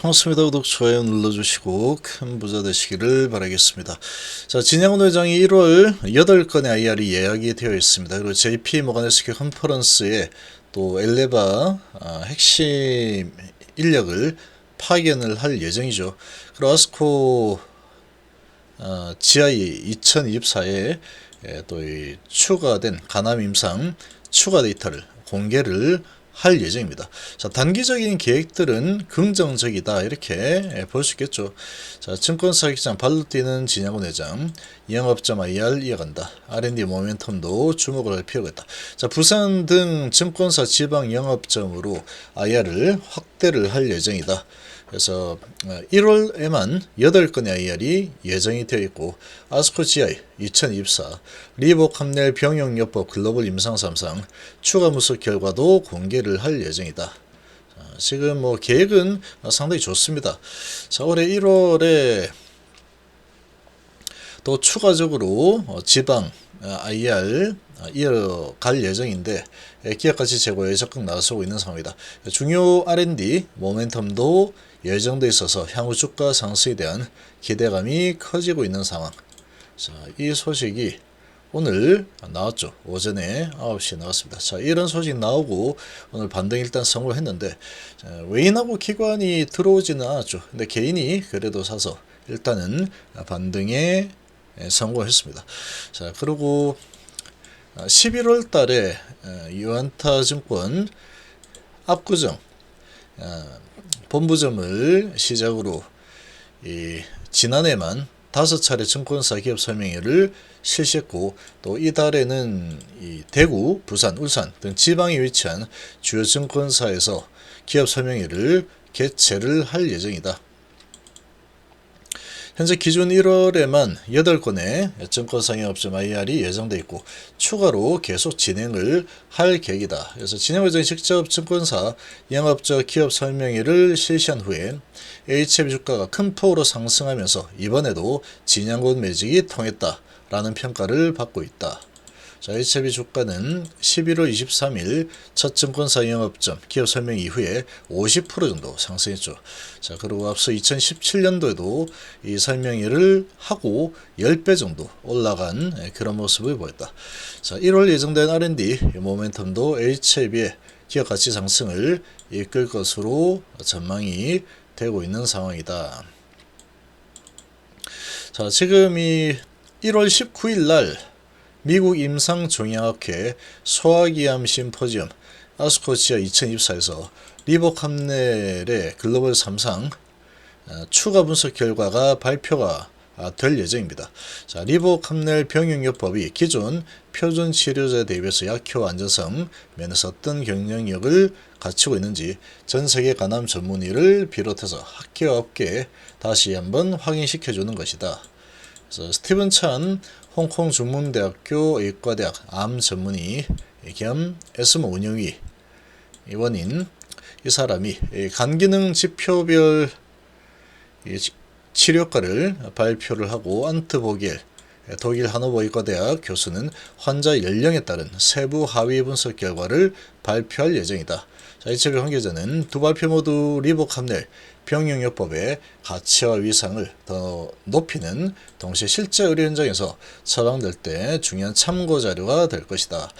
반갑습니다. 구독, 좋아요 눌러주시고 큰 부자 되시기를 바라겠습니다. 자, 진양훈 회장이 1월 8건의 IR이 예약이 되어 있습니다. 그리고 JP 모간 SQ 컨퍼런스에 또 엘레바 핵심 인력을 파견을 할 예정이죠. 그리고 아스코 GI 2024에 또 이 추가된 가남 임상 추가 데이터를 공개를 할 예정입니다. 자, 단기적인 계획들은 긍정적이다 이렇게 볼 수 있겠죠. 자, 증권사 기장 발로 뛰는 진양훈 회장, 영업점 IR 이어간다. R&D 모멘텀도 주목을 할 필요가 있다. 자, 부산 등 증권사 지방 영업점으로 IR을 확대를 할 예정이다. 그래서 1월에만 8건의 IR이 예정이 되어 있고 아스코 GI 2024 리복 함낼 병용요법 글로벌 임상 3상 추가 무속 결과도 공개를 할 예정이다. 지금 뭐 계획은 상당히 좋습니다. 자, 올해 1월에 또 추가적으로 지방 IR 이어갈 예정인데 기업가치 제고에 적극 나서고 있는 상황이다. 중요 R&D 모멘텀도 예정돼 있어서 향후 주가 상승에 대한 기대감이 커지고 있는 상황. 자, 이 소식이 오늘 나왔죠. 오전에 9시에 나왔습니다. 자, 이런 소식 나오고 오늘 반등 일단 성공했는데 외인하고 기관이 들어오지는 않았죠. 근데 개인이 그래도 사서 일단은 반등에 성공했습니다. 자, 그리고 11월 달에 유안타증권 압구정 본부점을 시작으로 지난해만 5차례 증권사 기업 설명회를 실시했고 또 이달에는 대구, 부산, 울산 등 지방에 위치한 주요 증권사에서 기업 설명회를 개최를 할 예정이다. 현재 기준 1월에만 8건의 증권사 영업점 IR이 예정돼 있고 추가로 계속 진행을 할 계획이다. 그래서 진행 회장이 직접 증권사 영업적 기업 설명회를 실시한 후에 HLB 주가가 큰 폭으로 상승하면서 이번에도 진양군 매직이 통했다라는 평가를 받고 있다. 자, HLB 주가는 11월 23일 첫 증권사 영업점 기업 설명 이후에 50% 정도 상승했죠. 자, 그리고 앞서 2017년도에도 이 설명회를 하고 10배 정도 올라간 그런 모습을 보였다. 자, 1월 예정된 R&D 모멘텀도 HLB의 기업 가치 상승을 이끌 것으로 전망이 되고 있는 상황이다. 자, 지금 이 1월 19일 날 미국 임상종양학회 소화기암 심포지엄 아스코지아 2024에서 리복 함넬의 글로벌 3상 추가 분석 결과가 발표가 될 예정입니다. 자, 리복 함넬 병용요법이 기존 표준 치료제에 대비해서 약효와 안전성 면에서 어떤 경쟁력을 갖추고 있는지 전 세계 간암 전문의를 비롯해서 학계와 업계에 다시 한번 확인시켜주는 것이다. 그래서 스티븐 찬 홍콩 중문대학교 의과대학 암 전문의 겸 에스모 운영위 원인 이 사람이 간기능 지표별 치료과를 발표를 하고 안트 보겔 독일 하노버 의과대학 교수는 환자 연령에 따른 세부 하위 분석 결과를 발표할 예정이다. 자, HLB 관계자는 두 발표 모두 리복 함넬 병용요법의 가치와 위상을 더 높이는 동시에 실제 의료 현장에서 처방될 때 중요한 참고 자료가 될 것이다.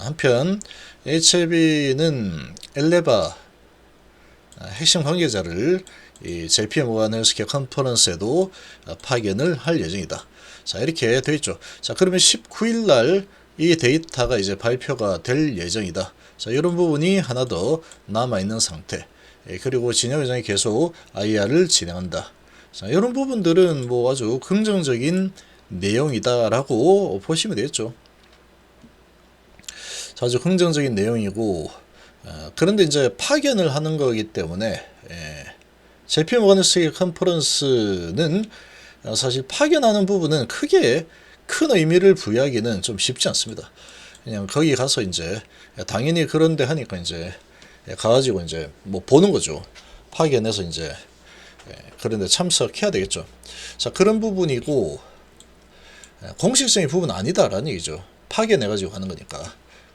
한편 HLB는 엘레바 핵심 관계자를 이 JP 모간 헬스케어 컨퍼런스에도 파견을 할 예정이다. 자, 이렇게 되어 있죠. 자, 그러면 19일 날 이 데이터가 이제 발표가 될 예정이다. 자, 이런 부분이 하나 더 남아있는 상태. 그리고 진영 회장이 계속 IR을 진행한다. 자, 이런 부분들은 뭐 아주 긍정적인 내용이다라고 보시면 되겠죠. 자, 아주 긍정적인 내용이고, 그런데 이제 파견을 하는 거기 때문에, JP 모간 스테이크 컨퍼런스는 사실 파견하는 부분은 크게 큰 의미를 부여하기는 좀 쉽지 않습니다. 그냥 거기 가서 이제 당연히 그런데 하니까 이제 가가지고 이제 뭐 보는 거죠. 파견해서 이제 그런데 참석해야 되겠죠. 자, 그런 부분이고 공식적인 부분은 아니다라는 얘기죠. 파견해가지고 하는 거니까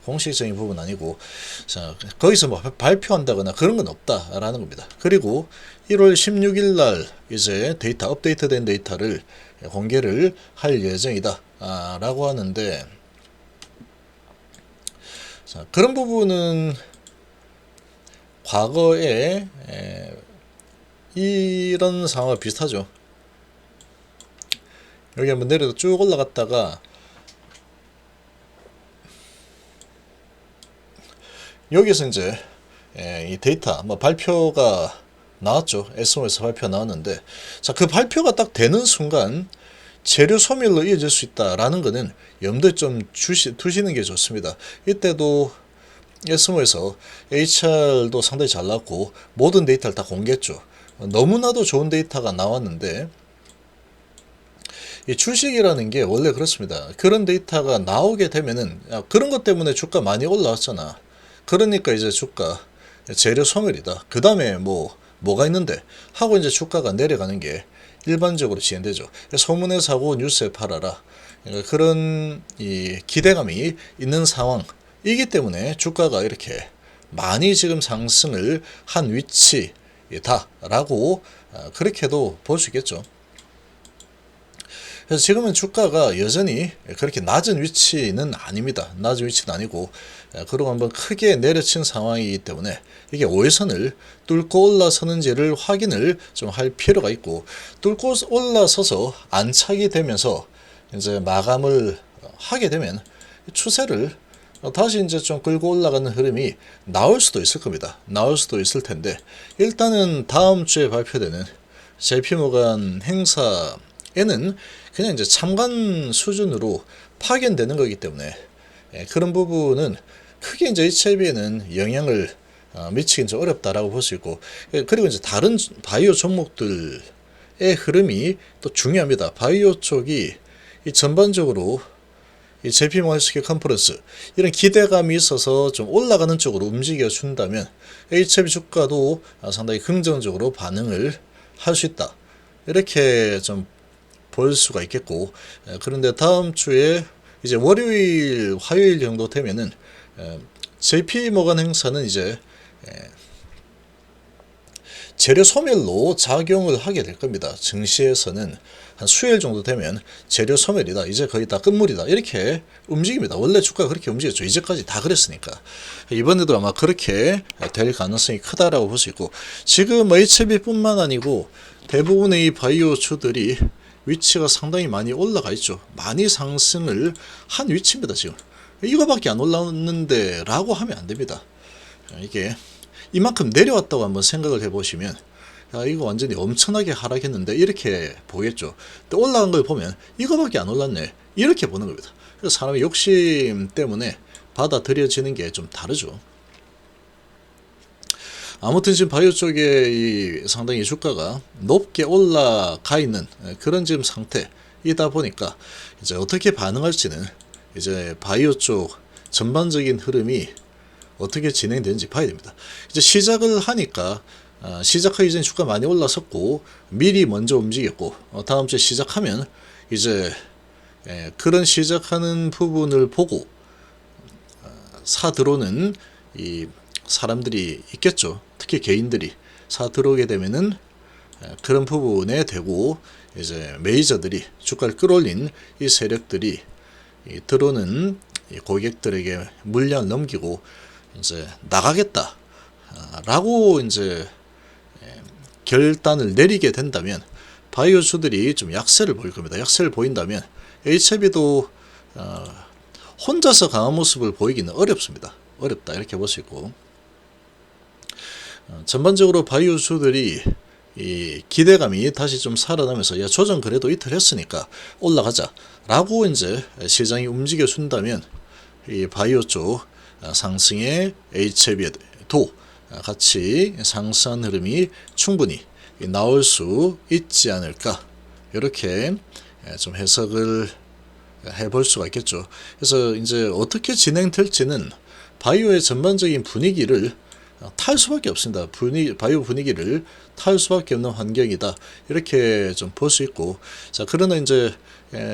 공식적인 부분 아니고, 자, 거기서 뭐 발표한다거나 그런 건 없다라는 겁니다. 그리고 1월 16일 날 이제 데이터, 업데이트된 데이터를 공개를 할 예정이다 라고 하는데, 자, 그런 부분은 과거에 이런 상황과 비슷하죠. 여기 한번 내려서 쭉 올라갔다가 여기서 이제 이 데이터 뭐 발표가 나왔죠. SMO에서 발표가 나왔는데, 자, 그 발표가 딱 되는 순간 재료 소멸로 이어질 수 있다라는 거는 염두에 좀 두시는 게 좋습니다. 이때도 SMO에서 HR도 상당히 잘 나왔고 모든 데이터를 다 공개했죠. 너무나도 좋은 데이터가 나왔는데, 이 주식이라는 게 원래 그렇습니다. 그런 데이터가 나오게 되면은, 그런 것 때문에 주가 많이 올라왔잖아. 그러니까 이제 주가 재료 소멸이다. 그 다음에 뭐가 있는데 하고 이제 주가가 내려가는 게 일반적으로 진행되죠. 소문에 사고 뉴스에 팔아라. 그러니까 그런 이 기대감이 있는 상황이기 때문에 주가가 이렇게 많이 지금 상승을 한 위치다라고 그렇게도 볼 수 있겠죠. 그래서 지금은 주가가 여전히 그렇게 낮은 위치는 아닙니다. 낮은 위치는 아니고, 그리고 한번 크게 내려친 상황이기 때문에 이게 5일선을 뚫고 올라서는지를 확인을 좀 할 필요가 있고, 뚫고 올라서서 안착이 되면서 이제 마감을 하게 되면 추세를 다시 이제 좀 끌고 올라가는 흐름이 나올 수도 있을 겁니다. 나올 수도 있을 텐데, 일단은 다음 주에 발표되는 JP모간 행사에는 그냥 이제 참관 수준으로 파견되는 거기 때문에 그런 부분은 크게 이제 HIB에는 영향을 미치긴 좀 어렵다라고 볼 수 있고, 그리고 이제 다른 바이오 종목들의 흐름이 또 중요합니다. 바이오 쪽이 이 전반적으로 이 JP모간 헬스케어 컨퍼런스 이런 기대감이 있어서 좀 올라가는 쪽으로 움직여 준다면 HIB 주가도 상당히 긍정적으로 반응을 할 수 있다. 이렇게 좀 볼 수가 있겠고, 그런데 다음 주에 이제 월요일, 화요일 정도 되면은 JP모간 행사는 이제 재료 소멸로 작용을 하게 될 겁니다. 증시에서는 한 수요일 정도 되면 재료 소멸이다, 이제 거의 다 끝물이다, 이렇게 움직입니다. 원래 주가가 그렇게 움직였죠. 이제까지 다 그랬으니까. 이번에도 아마 그렇게 될 가능성이 크다라고 볼 수 있고, 지금 HIB뿐만 아니고 대부분의 이 바이오주들이 위치가 상당히 많이 올라가 있죠. 많이 상승을 한 위치입니다. 지금 이거밖에 안 올랐는데 라고 하면 안 됩니다. 이게 이만큼 내려왔다고 한번 생각을 해보시면, 이거 완전히 엄청나게 하락했는데 이렇게 보겠죠. 또 올라간 걸 보면 이거밖에 안 올랐네, 이렇게 보는 겁니다. 그래서 사람의 욕심 때문에 받아들여지는 게 좀 다르죠. 아무튼 지금 바이오 쪽에 상당히 주가가 높게 올라가 있는 그런 지금 상태이다 보니까 이제 어떻게 반응할지는 이제 바이오 쪽 전반적인 흐름이 어떻게 진행되는지 봐야 됩니다. 이제 시작을 하니까 시작하기 전에 주가 많이 올라섰고 미리 먼저 움직였고, 다음 주에 시작하면 이제 그런 시작하는 부분을 보고 사 들어오는 이 사람들이 있겠죠. 특히 개인들이 사 들어오게 되면은 그런 부분에 대고 이제 메이저들이 주가를 끌어올린 이 세력들이 들어오는 고객들에게 물량을 넘기고 이제 나가겠다라고 이제 결단을 내리게 된다면 바이오주들이 좀 약세를 보일 겁니다. 약세를 보인다면 HIB도 혼자서 강한 모습을 보이기는 어렵습니다. 어렵다, 이렇게 볼 수 있고, 전반적으로 바이오주들이 이 기대감이 다시 좀 살아나면서, 야, 조정 그래도 이틀 했으니까 올라가자 라고 이제 시장이 움직여 준다면 이 바이오 쪽 상승의 HIB도 같이 상승한 흐름이 충분히 나올 수 있지 않을까, 이렇게 좀 해석을 해볼 수가 있겠죠. 그래서 이제 어떻게 진행될지는 바이오의 전반적인 분위기를 탈 수밖에 없습니다. 바이오 분위기를 탈 수밖에 없는 환경이다, 이렇게 좀 볼 수 있고, 자, 그러나 이제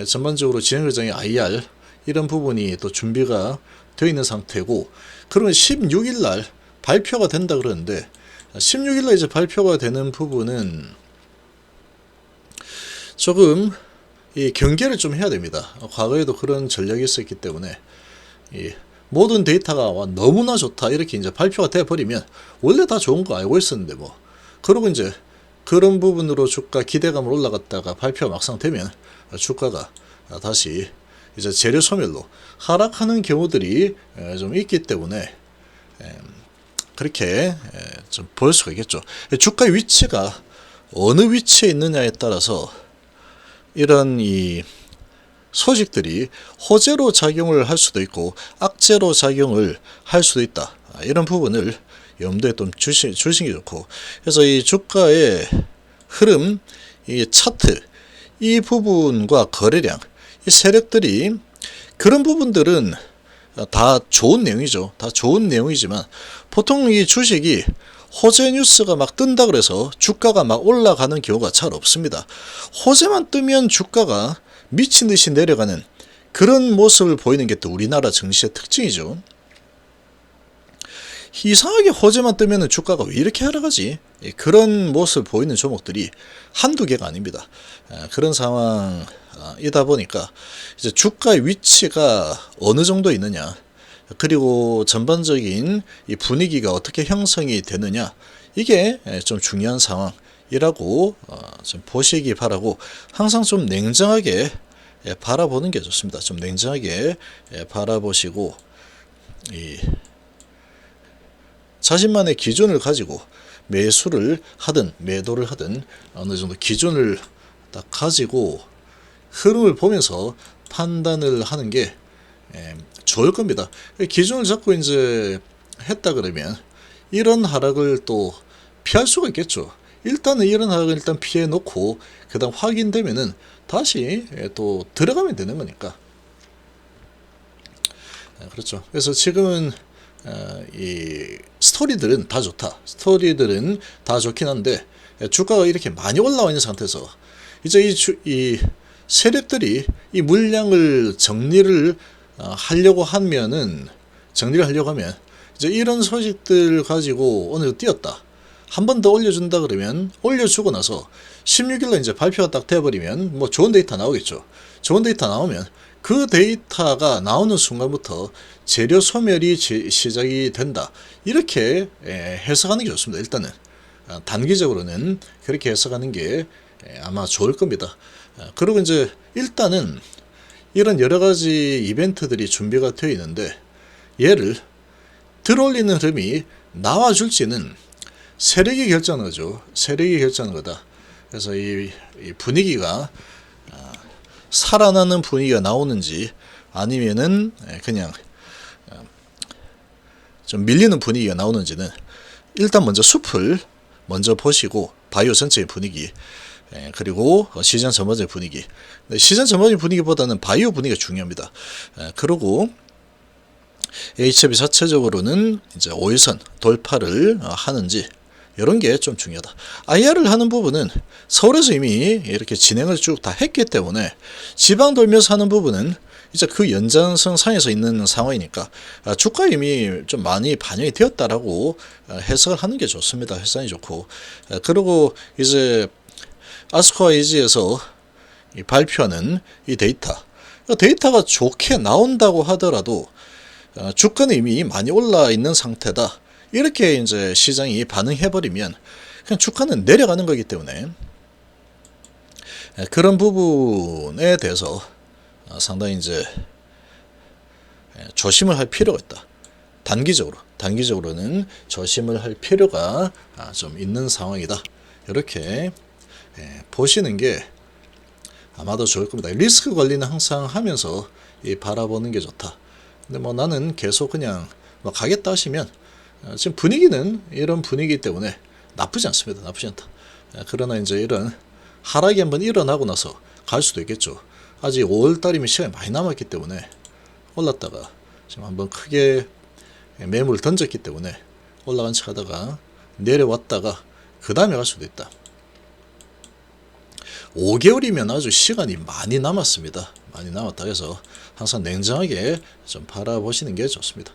전반적으로 진행 과정의 IR 이런 부분이 또 준비가 되어 있는 상태고, 그러면 16일 날 발표가 된다 그러는데 16일 날 이제 발표가 되는 부분은 조금 이 경계를 좀 해야 됩니다. 과거에도 그런 전략이 있었기 때문에 이 모든 데이터가 너무나 좋다 이렇게 이제 발표가 돼 버리면 원래 다 좋은 거 알고 있었는데 뭐, 그러고 이제 그런 부분으로 주가 기대감을 올라갔다가 발표가 막상 되면 주가가 다시 이제 재료 소멸로 하락하는 경우들이 좀 있기 때문에 그렇게 좀 볼 수가 있겠죠. 주가의 위치가 어느 위치에 있느냐에 따라서 이런 이 소식들이 호재로 작용을 할 수도 있고 악재로 작용을 할 수도 있다. 이런 부분을 염두에 좀 주시는 게 좋고, 그래서 이 주가의 흐름, 이 차트, 이 부분과 거래량, 이 세력들이 그런 부분들은 다 좋은 내용이죠. 다 좋은 내용이지만 보통 이 주식이 호재 뉴스가 막 뜬다 그래서 주가가 막 올라가는 경우가 잘 없습니다. 호재만 뜨면 주가가 미친 듯이 내려가는 그런 모습을 보이는 게 또 우리나라 증시의 특징이죠. 이상하게 호재만 뜨면 주가가 왜 이렇게 하락하지? 그런 모습을 보이는 종목들이 한두 개가 아닙니다. 그런 상황이다 보니까 이제 주가의 위치가 어느 정도 있느냐, 그리고 전반적인 이 분위기가 어떻게 형성이 되느냐, 이게 좀 중요한 상황이라고 좀 보시기 바라고, 항상 좀 냉정하게 바라보는 게 좋습니다. 좀 냉정하게 바라보시고 자신만의 기준을 가지고 매수를 하든 매도를 하든 어느 정도 기준을 딱 가지고 흐름을 보면서 판단을 하는 게 좋을 겁니다. 기준을 잡고 이제 했다 그러면 이런 하락을 또 피할 수가 있겠죠. 일단은 이런 하락을 일단 피해 놓고 그다음 확인되면은 다시 또 들어가면 되는 거니까. 그렇죠. 그래서 지금은 이 스토리들은 다 좋다. 스토리들은 다 좋긴 한데 주가가 이렇게 많이 올라와 있는 상태에서 이제 이 세력들이 이 물량을 정리를 하려고 하면 이제 이런 소식들 가지고 오늘 뛰었다, 한 번 더 올려준다 그러면 올려주고 나서 16일날 이제 발표가 딱 돼버리면 뭐 좋은 데이터 나오겠죠. 좋은 데이터 나오면 그 데이터가 나오는 순간부터 재료 소멸이 시작이 된다, 이렇게 해석하는 게 좋습니다. 일단은 단기적으로는 그렇게 해석하는 게 아마 좋을 겁니다. 그리고 이제 일단은 이런 여러 가지 이벤트들이 준비가 되어 있는데 얘를 들어올리는 흐름이 나와줄지는 세력이 결정하는 거죠. 세력이 결정하는 거다. 그래서 이 분위기가 살아나는 분위기가 나오는지 아니면은 그냥 좀 밀리는 분위기가 나오는지는 일단 먼저 숲을 먼저 보시고, 바이오 전체의 분위기, 그리고 시장 전반적인 분위기, 시장 전반적인 분위기보다는 바이오 분위기가 중요합니다. 그리고 HB 자체적으로는 이제 5일선 돌파를 하는지 이런 게 좀 중요하다. IR을 하는 부분은 서울에서 이미 이렇게 진행을 쭉 다 했기 때문에 지방 돌면서 하는 부분은 이제 그 연장선 상에서 있는 상황이니까 주가 이미 좀 많이 반영이 되었다라고 해석을 하는 게 좋습니다. 해석이 좋고, 그리고 이제 아스코아 이지에서 발표하는 이 데이터가 좋게 나온다고 하더라도 주가는 이미 많이 올라 있는 상태다, 이렇게 이제 시장이 반응해버리면 그냥 주가는 내려가는 거기 때문에 그런 부분에 대해서 상당히 이제 조심을 할 필요가 있다. 단기적으로는 조심을 할 필요가 좀 있는 상황이다. 이렇게 보시는 게 아마도 좋을 겁니다. 리스크 관리는 항상 하면서 바라보는 게 좋다. 근데 뭐 나는 계속 그냥 뭐 가겠다 하시면 지금 분위기는 이런 분위기 때문에 나쁘지 않습니다. 나쁘지 않다. 그러나 이제 이런 하락이 한번 일어나고 나서 갈 수도 있겠죠. 아직 5월달이면 시간이 많이 남았기 때문에 올랐다가 지금 한번 크게 매물을 던졌기 때문에 올라간 척 하다가 내려왔다가 그 다음에 갈 수도 있다. 5개월이면 아주 시간이 많이 남았습니다. 많이 남았다 해서 항상 냉정하게 좀 바라보시는 게 좋습니다.